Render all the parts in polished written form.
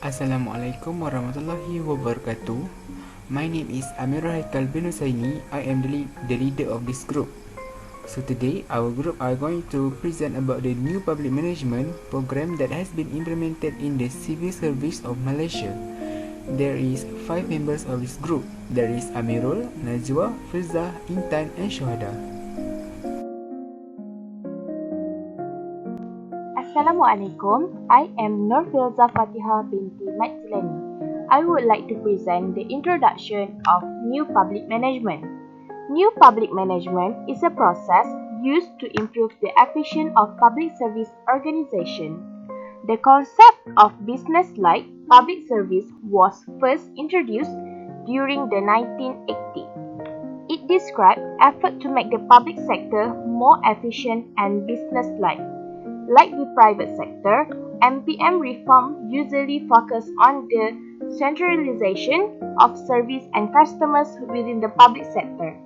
Assalamualaikum warahmatullahi wabarakatuh. My name is AMIRUL bin HUSSAINI. I am the leader of this group. So today, our group are going to present about the new public management program that has been implemented in the civil service of Malaysia. There is 5 members of this group. There is AMIRUL, NAJWA, FILZAH, Intan and SYUHADAH. Assalamualaikum. I am FATIHAH binti Mazlina. I would like to present the introduction of new public management. New public management is a process used to improve the efficiency of public service organization. The concept of business-like public service was first introduced during the 1980s. It described effort to make the public sector more efficient and business-like. Like the private sector, MPM reform usually focus on the centralization of service and customers within the public sector.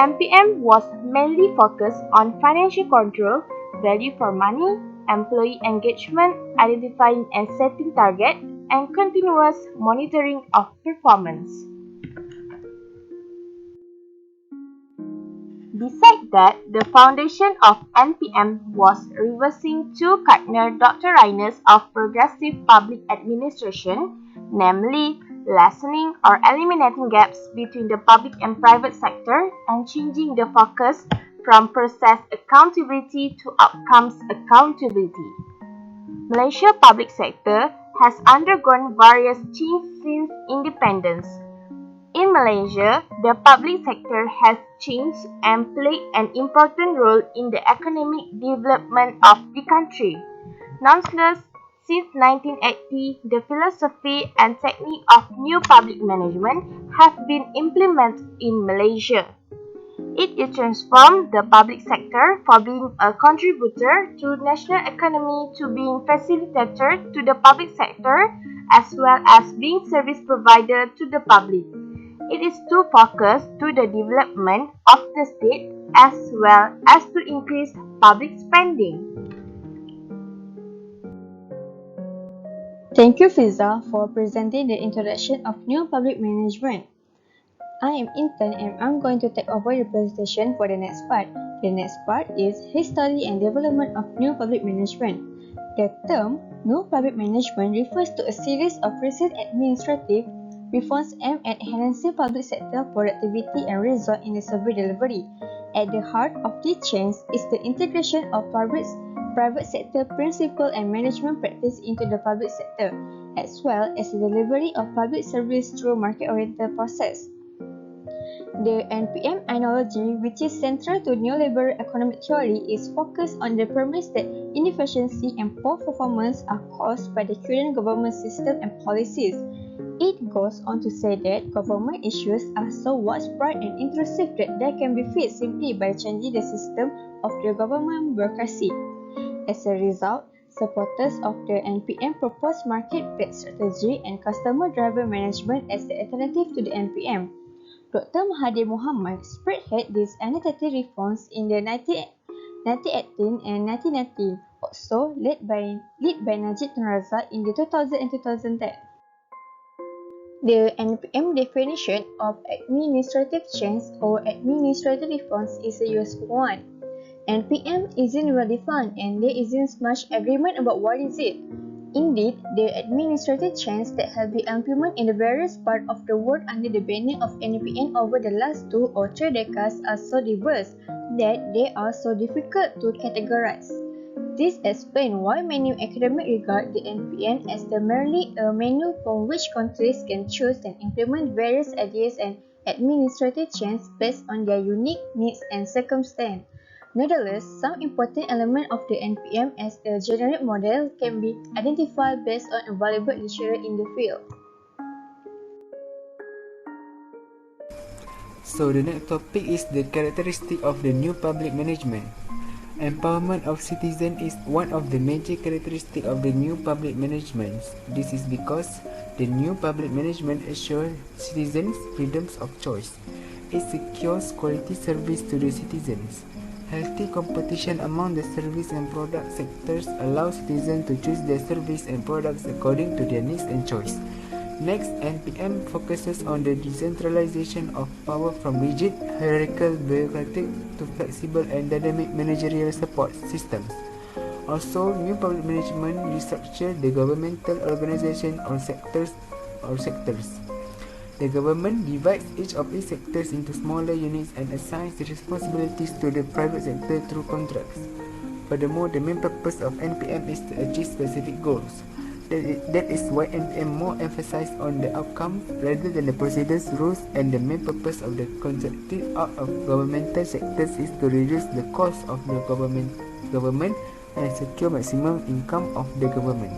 MPM was mainly focused on financial control, value for money, employee engagement, identifying and setting targets, and continuous monitoring of performance. Besides that, the foundation of NPM was reversing two Cardinal doctrines of progressive public administration, namely lessening or eliminating gaps between the public and private sector and changing the focus from process accountability to outcomes accountability. Malaysia public sector has undergone various changes since independence. In Malaysia, the public sector has changed and played an important role in the economic development of the country. Nonetheless, since 1980, the philosophy and technique of new public management have been implemented in Malaysia. It transformed the public sector from being a contributor to national economy to being facilitator to the public sector as well as being service provider to the public. It is to focus to the development of the state as well as to increase public spending. Thank you, FILZAH, for presenting the introduction of new public management. I am Intan and I'm going to take over the presentation for the next part. The next part is History and Development of New Public Management. The term New Public Management refers to a series of recent administrative reforms aimed at enhancing public sector productivity and result in the service delivery. At the heart of this change is the integration of private sector principle and management practice into the public sector, as well as the delivery of public service through market-oriented process. The NPM ideology, which is central to neoliberal economic theory, is focused on the premise that inefficiency and poor performance are caused by the current government system and policies. It goes on to say that government issues are so widespread and intrusive that they can be fixed simply by changing the system of the government bureaucracy. As a result, supporters of the NPM propose market-based strategy and customer-driven management as the alternative to the NPM. Dr. Mahathir Mohamad spearheaded these initiative reforms in the 1918 and 1919, also led by Najib Tun Razak in the 2000 and 2010. The NPM definition of administrative change or administrative reforms is a useful one. NPM isn't well defined and there isn't much agreement about what is it. Indeed, the administrative change that have been implemented in the various parts of the world under the banner of NPM over the last 2 or 3 decades are so diverse that they are so difficult to categorize. This explains why many academics regard the NPM as merely a menu from which countries can choose and implement various ideas and administrative changes based on their unique needs and circumstances. Nevertheless, some important elements of the NPM as a generic model can be identified based on available literature in the field. So the next topic is the characteristic of the new public management. Empowerment of citizens is one of the major characteristics of the new public management. This is because the new public management assures citizens freedoms of choice. It secures quality service to the citizens. Healthy competition among the service and product sectors allows citizens to choose their service and products according to their needs and choice. Next, NPM focuses on the decentralization of power from rigid, hierarchical, bureaucratic to flexible and dynamic managerial support systems. Also, new public management restructure the governmental organization or sectors. The government divides each of these sectors into smaller units and assigns the responsibilities to the private sector through contracts. Furthermore, the main purpose of NPM is to achieve specific goals. That is why NPM more emphasizes on the outcome rather than the procedures, rules, and the main purpose of the contracting out of governmental sectors is to reduce the cost of the government and secure maximum income of the government.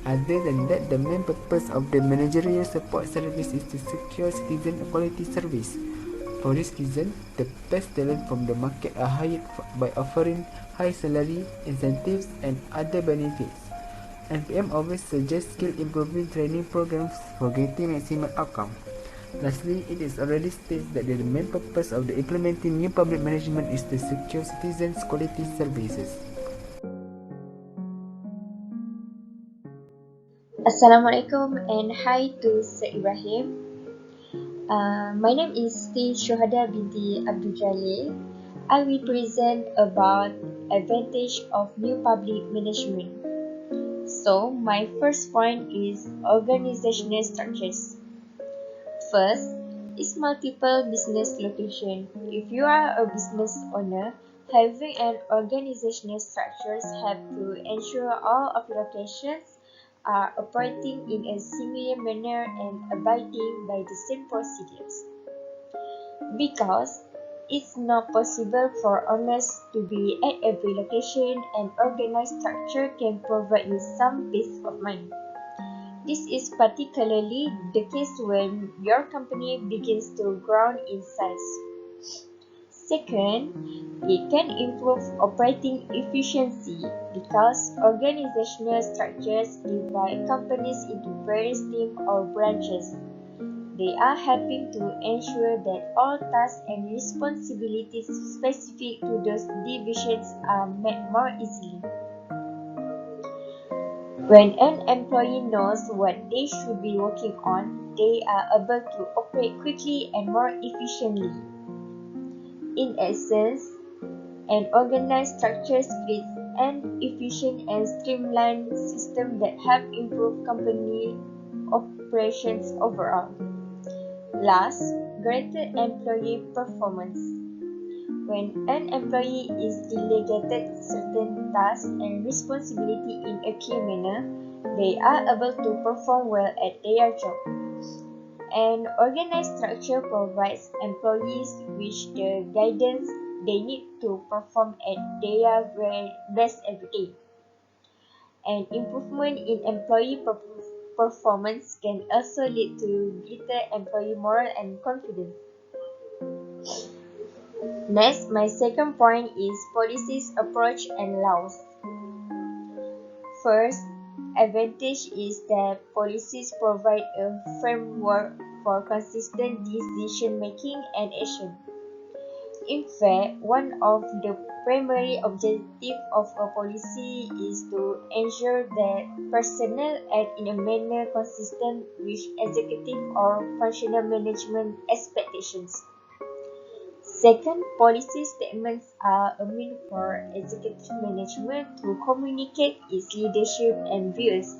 Other than that, the main purpose of the managerial support service is to secure citizen quality service. For this reason, the best talent from the market are hired by offering high salary, incentives, and other benefits. NPM always suggests skill improving training programs for getting maximum outcome. Lastly, it is already stated that the main purpose of the implementing new public management is to secure citizens quality services. Assalamualaikum and hi to Sir Ibrahim. My name is SYUHADAH binti ABDUL. I will present about advantage of new public management. So, my first point is organizational structures. First is multiple business location. If you are a business owner, having an organizational structures help to ensure all of your locations are operating in a similar manner and abiding by the same procedures. Because it's not possible for owners to be at every location, an organized structure can provide you some peace of mind. This is particularly the case when your company begins to grow in size. Second, it can improve operating efficiency because organizational structures divide companies into various teams or branches. They are helping to ensure that all tasks and responsibilities specific to those divisions are met more easily. When an employee knows what they should be working on, they are able to operate quickly and more efficiently. In essence, an organized structure creates an efficient and streamlined system that help improve company operations overall. Last, greater employee performance. When an employee is delegated certain tasks and responsibility in a key manner, they are able to perform well at their job. An organized structure provides employees with the guidance they need to perform at their best every day. An improvement in employee performance can also lead to greater employee morale and confidence. Next, my second point is policies, approach, and laws. First, advantage is that policies provide a framework for consistent decision making and action. In fact, one of the primary objectives of a policy is to ensure that personnel act in a manner consistent with executive or functional management expectations. Second, policy statements are a means for executive management to communicate its leadership and views.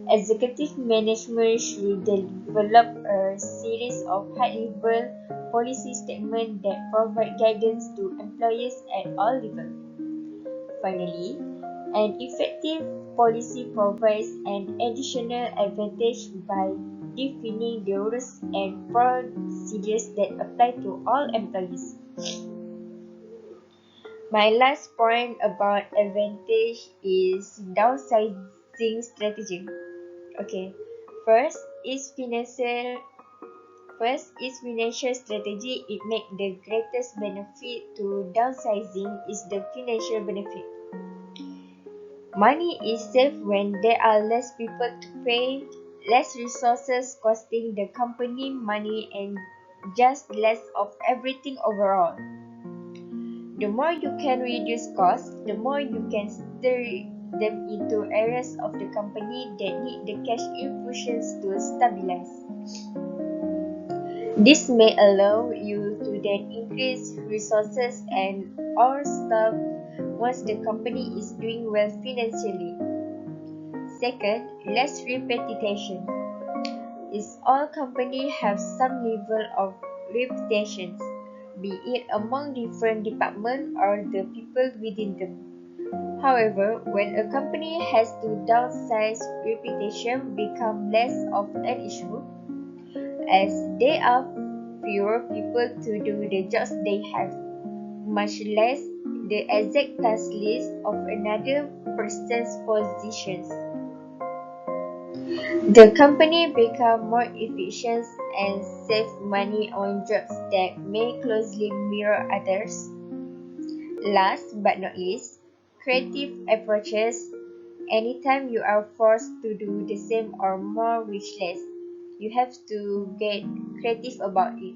Executive management should develop a series of high-level policy statements that provide guidance to employees at all levels. Finally, an effective policy provides an additional advantage by defining the rules and procedures that apply to all employees. My last point about advantage is downsizing strategy. Okay, first is financial strategy. It makes the greatest benefit to downsizing is the financial benefit. Money is saved when there are less people to pay, less resources costing the company money, and just less of everything overall. The more you can reduce costs, the more you can steer them into areas of the company that need the cash infusions to stabilize. This may allow you to then increase resources and or staff once the company is doing well financially. Second, less repetition. Is all companies have some level of repetitions, be it among different departments or the people within them. However, when a company has to downsize, repetition become less of an issue, as there are fewer people to do the jobs they have, much less the exact task list of another person's positions. The company become more efficient and save money on jobs that may closely mirror others. Last but not least, creative approaches. Anytime you are forced to do the same or more with less, you have to get creative about it.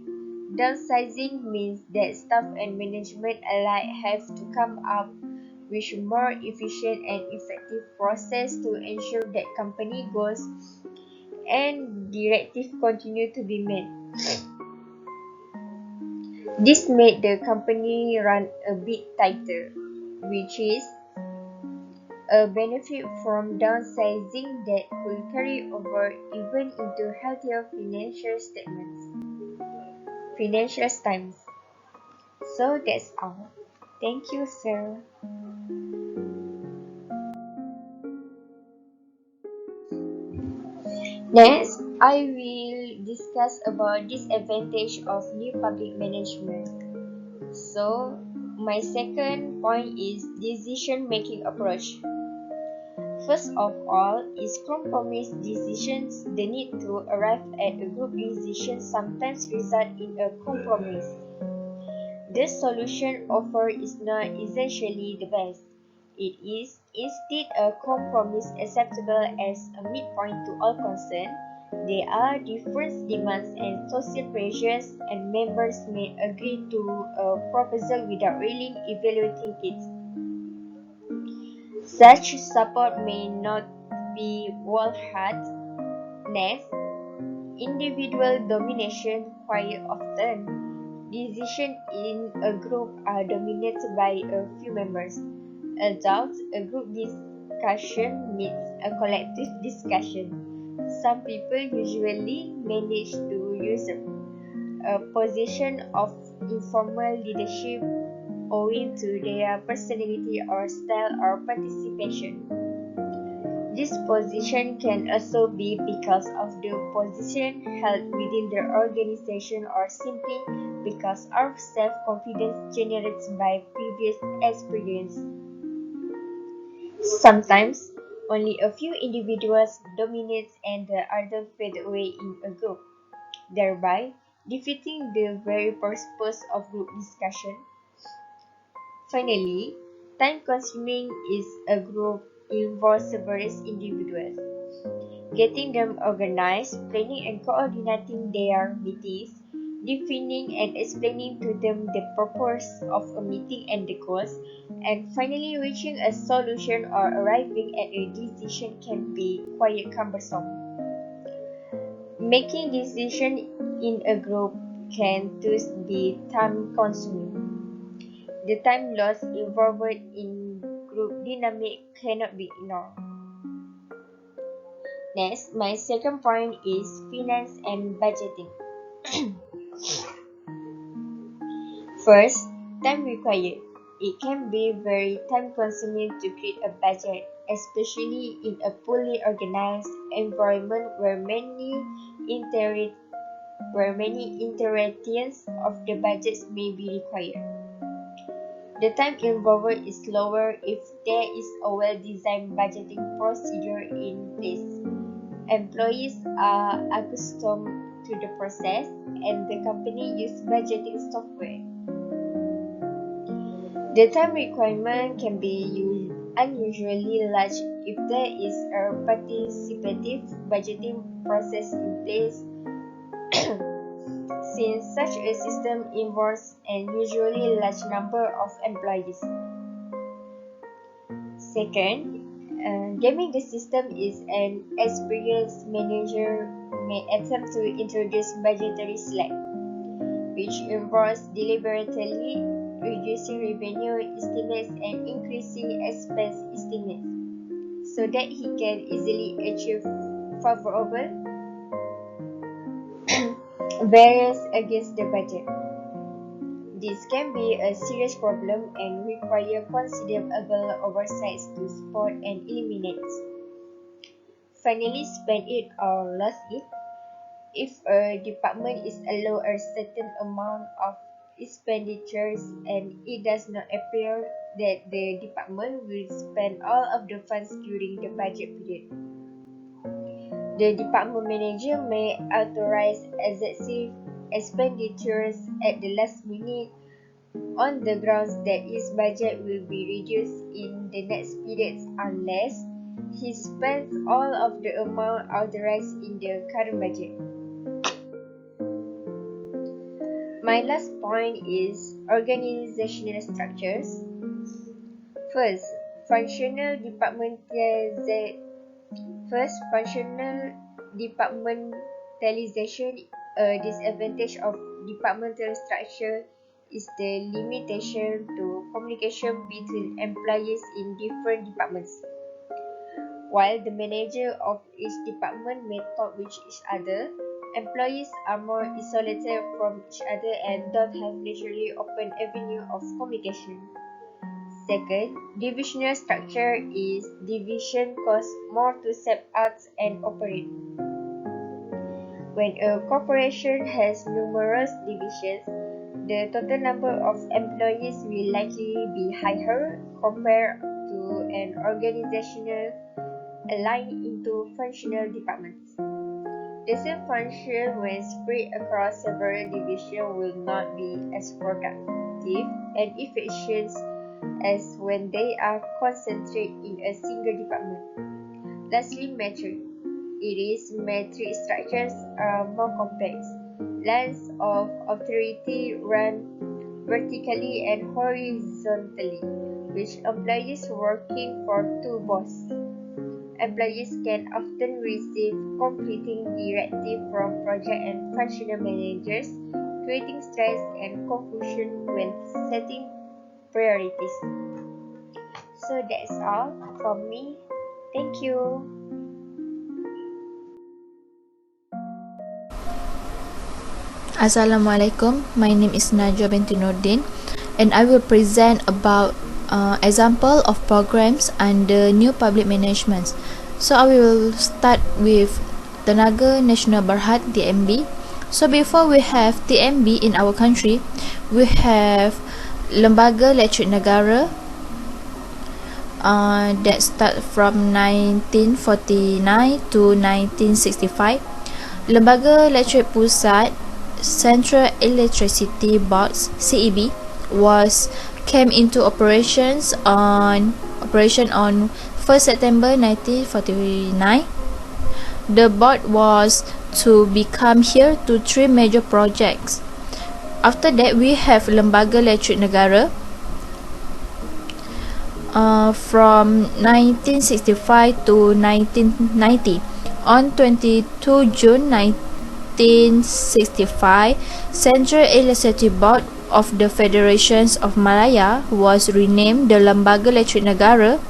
Downsizing means that staff and management alike have to come up with more efficient and effective process to ensure that company goals and directives continue to be met. This made the company run a bit tighter, which is a benefit from downsizing that will carry over even into healthier financial times. So that's all. Thank you, sir. Next, I will discuss about disadvantage of new public management. So, my second point is decision-making approach. First of all is compromise decisions. The need to arrive at a group decision sometimes result in a compromise. The solution offered is not essentially the best. It is instead a compromise acceptable as a midpoint to all concerned. There are different demands and social pressures, and members may agree to a proposal without really evaluating it. Such support may not be wholehearted. Next, individual domination. Quite often, decisions in a group are dominated by a few members. Although a group discussion meets a collective discussion, some people usually manage to usurp a position of informal leadership owing to their personality or style or participation. This position can also be because of the position held within the organization or simply because of self-confidence generated by previous experience. Sometimes, only a few individuals dominate and the others fade away in a group, thereby defeating the very purpose of group discussion. Finally, time-consuming is a group involves various individuals. Getting them organized, planning and coordinating their meetings, defining and explaining to them the purpose of a meeting and the goals, and finally reaching a solution or arriving at a decision can be quite cumbersome. Making decisions in a group can thus be time-consuming. The time loss involved in group dynamic cannot be ignored. Next, my second point is finance and budgeting. First, time required. It can be very time-consuming to create a budget, especially in a poorly organized environment where many iterations of the budgets may be required. The time involved is lower if there is a well-designed budgeting procedure in place. Employees are accustomed to the process, and the company uses budgeting software. The time requirement can be unusually large if there is a participative budgeting process in place. since such a system involves an usually large number of employees. Second, gaming the system is an experienced manager may attempt to introduce budgetary slack, which involves deliberately reducing revenue estimates and increasing expense estimates, so that he can easily achieve favorable variance against the budget. This can be a serious problem and require considerable oversight to spot and eliminate. Finally, spend it or lose it. If a department is allowed a certain amount of expenditures and it does not appear that the department will spend all of the funds during the budget period, the department manager may authorize excessive expenditures at the last minute on the grounds that his budget will be reduced in the next periods unless he spends all of the amount authorized in the current budget. My last point is organizational structures. First, functional departmentalization. A disadvantage of departmental structure is the limitation to communication between employees in different departments. While the manager of each department may talk with each other, employees are more isolated from each other and don't have naturally open avenue of communication. Second, divisional structure is division costs more to set up and operate. When a corporation has numerous divisions, the total number of employees will likely be higher compared to an organizational aligned into functional departments. The same function, when spread across several divisions, will not be as productive and efficient as when they are concentrated in a single department. Lastly, metric. Metric structures are more complex. Lines of authority run vertically and horizontally, with employees working for two bosses. Employees can often receive conflicting directives from project and functional managers, creating stress and confusion when setting priorities. So that's all from me. Thank you. Assalamualaikum, my name is NAJWA binti NOORDIN and I will present about example of programs under new public management. So I will start with Tenaga Nasional Berhad TNB. So before we have TNB in our country, we have Lembaga Elektrik Negara that start from 1949 to 1965. Lembaga Elektrik Pusat Central Electricity Boards (CEB) came into operation on 1st September 1949. The board was to become here to three major projects. After that, we have Lembaga Elektrik Negara from 1965 to 1990. On 22 June 1965, Central Electricity Board of the Federations of Malaya was renamed the Lembaga Elektrik Negara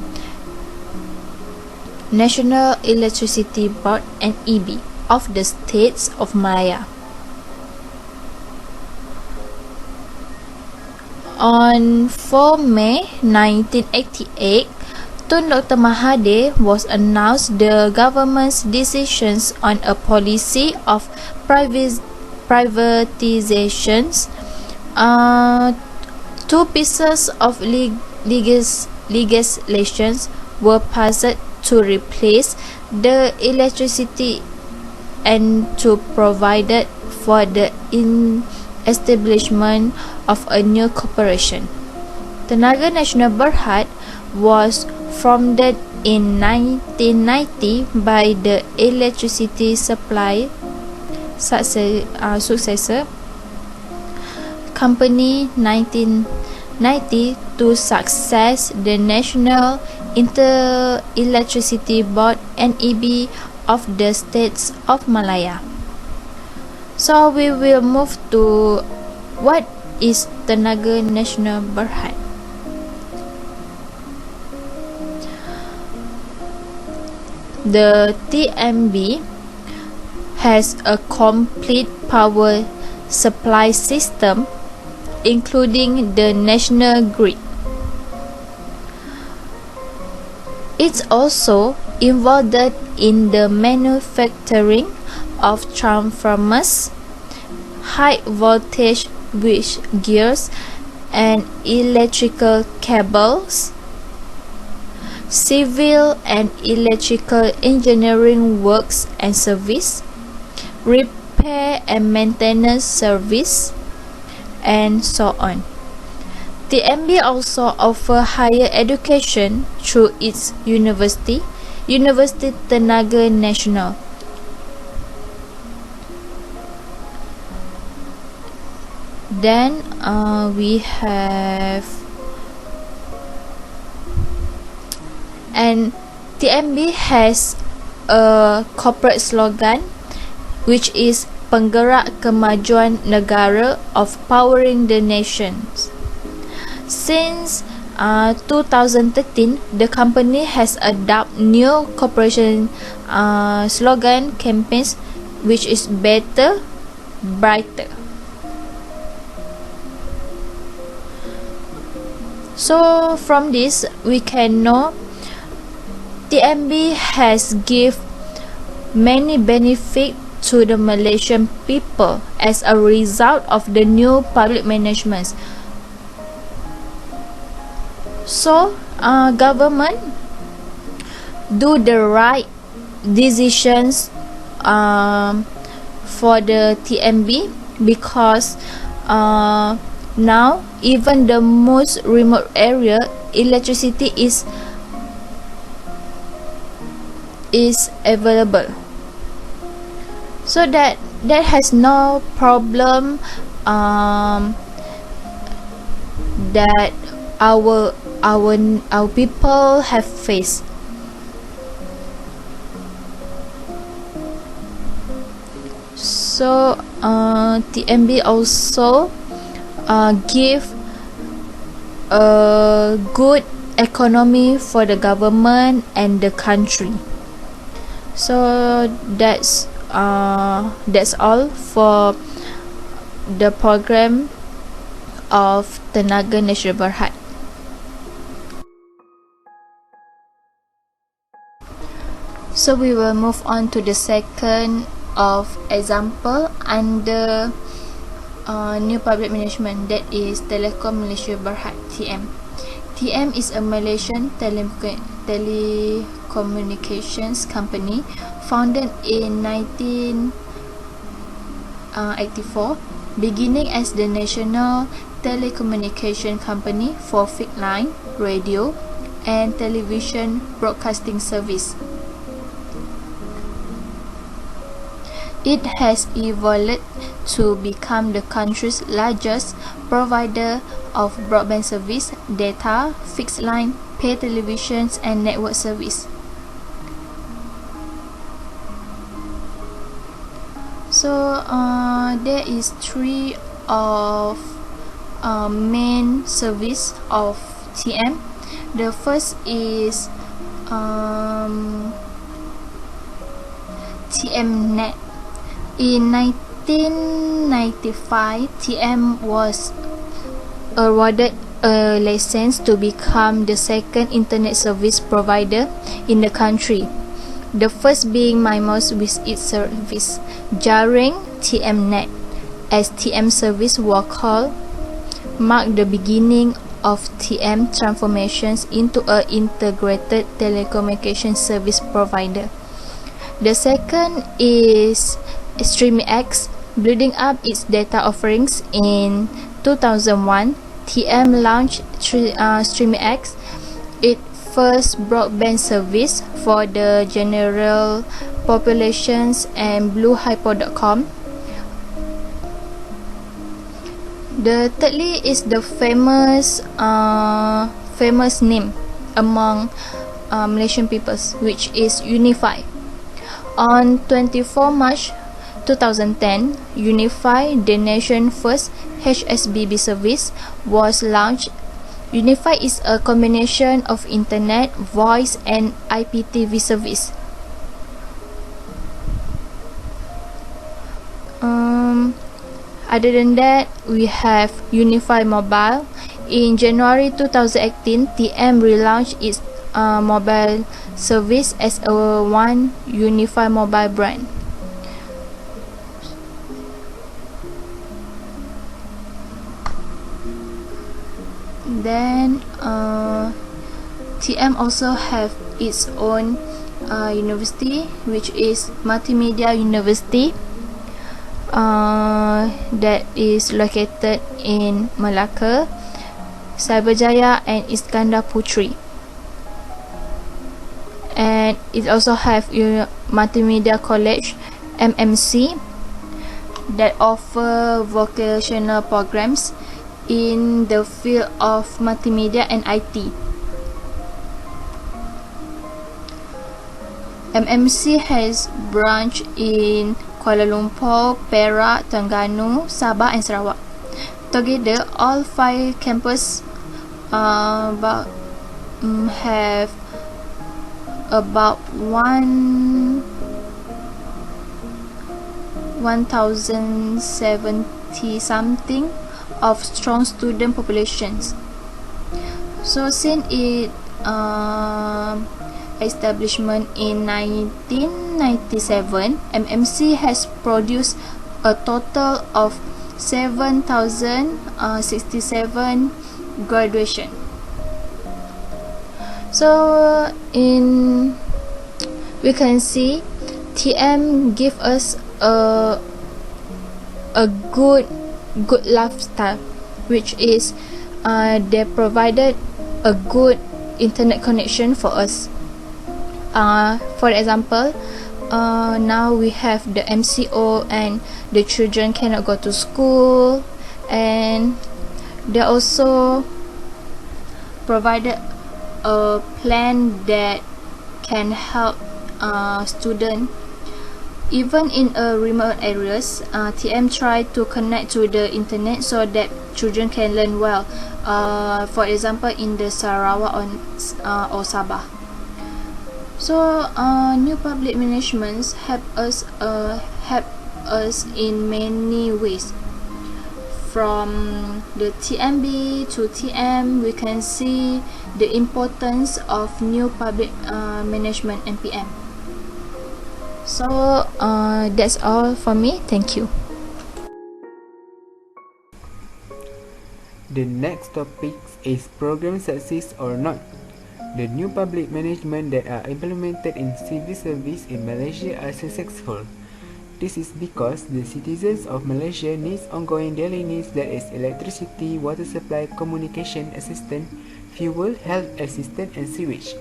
National Electricity Board (NEB) of the States of Malaya. On 4 May 1988, Tun Dr. Mahathir was announced the government's decisions on a policy of privatizations. Two pieces of legislation were passed to replace the electricity and to provide for the establishment of a new corporation. Tenaga Nasional Berhad was founded in 1990 by the electricity supply successor company 1990 to success the National Inter-Electricity Board NEB of the states of Malaya. So we will move to what is Tenaga Nasional Berhad. The TNB has a complete power supply system including the national grid. It's also involved in the manufacturing of transformers, high voltage switch gears and electrical cables, civil and electrical engineering works and service, repair and maintenance service, and so on. TNB also offers higher education through its University Tenaga Nasional. Then we have, and TNB has a corporate slogan which is Penggerak Kemajuan Negara of Powering the Nations. Since 2013, the company has adopted new corporation slogan campaigns which is better, brighter. So from this we can know TNB has give many benefits to the Malaysian people as a result of the new public management. So government do the right decisions for the TNB because now even the most remote area electricity is available, so that has no problem that our people have faced. So TNB also give a good economy for the government and the country. So that's all for the program of Tenaga Nasional Berhad. So we will move on to the second of example under new public management, that is Telekom Malaysia Berhad, TM. TM is a Malaysian telecommunications company founded in 1984, beginning as the National Telecommunication Company for fixed line, radio, and television broadcasting service. It has evolved to become the country's largest provider of broadband service, data, fixed line, pay televisions, and network service. So there is three of main service of TM. The first is TM Net. In 1995, TM was awarded a license to become the second internet service provider in the country, the first being MyMos with its service Jaring TM Net, as TM service was called, marked the beginning of TM transformations into an integrated telecommunication service provider. The second is StreamX. Building up its data offerings in 2001, TM launched StreamX, its first broadband service for the general populations, and BlueHypo.com. The thirdly is the famous name among Malaysian peoples, which is Unify. On 24 March 2010, Unify, the nation's first HSBB service, was launched. Unify is a combination of internet, voice, and IPTV service. Other than that, we have Unify Mobile. In January 2018, TM relaunched its mobile service as a one Unify Mobile brand. Then TM also have its own university, which is Multimedia University, that is located in Melaka, Cyberjaya, and Iskandar Putri. And it also have Multimedia College, MMC, that offer vocational programs in the field of multimedia and IT. MMC has branch in Kuala Lumpur, Perak, Terengganu, Sabah, and Sarawak. Together, all 5 campuses have about 1,070 something of strong student populations. So since its establishment in 1997, MMC has produced a total of 7,067 graduation. So we can see TM give us a good lifestyle, which is they provided a good internet connection for us. For example, now we have the MCO and the children cannot go to school, and they also provided a plan that can help students even in remote areas. TM try to connect to the internet so that children can learn well, for example in the Sarawak or Sabah. So new public management help us in many ways. From the TMB to TM, we can see the importance of new public management NPM. So that's all for me. Thank you. The next topic is program success or not. The new public management that are implemented in civil service in Malaysia are successful. This is because the citizens of Malaysia needs ongoing daily needs, that is electricity, water supply, communication assistance, fuel, health assistance, and sewage.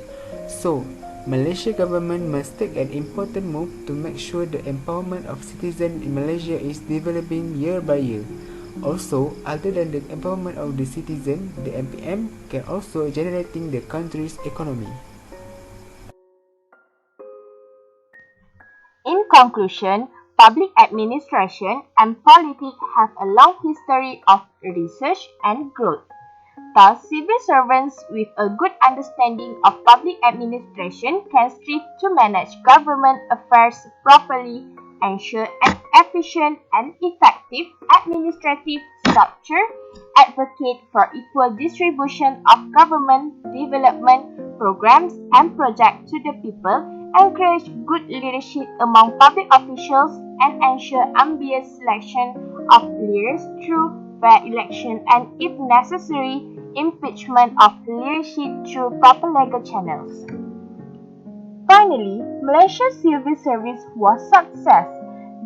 So, Malaysia government must take an important move to make sure the empowerment of citizens in Malaysia is developing year by year. Also, other than the empowerment of the citizen, the MPM can also generating the country's economy. In conclusion, public administration and politics have a long history of research and growth. Thus, civil servants with a good understanding of public administration can strive to manage government affairs properly, ensure an efficient and effective administrative structure, advocate for equal distribution of government development programs and projects to the people, encourage good leadership among public officials, and ensure unbiased selection of leaders through fair election and, if necessary, impeachment of leadership through proper legal channels. Finally, Malaysia's civil service was success.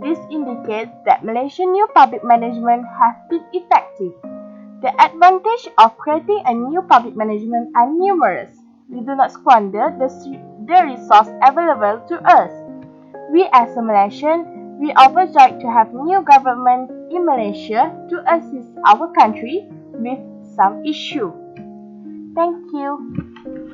This indicates that Malaysian new public management has been effective. The advantages of creating a new public management are numerous. We do not squander the resource available to us. We as a Malaysian We overjoyed to have new government in Malaysia to assist our country with some issue. Thank you.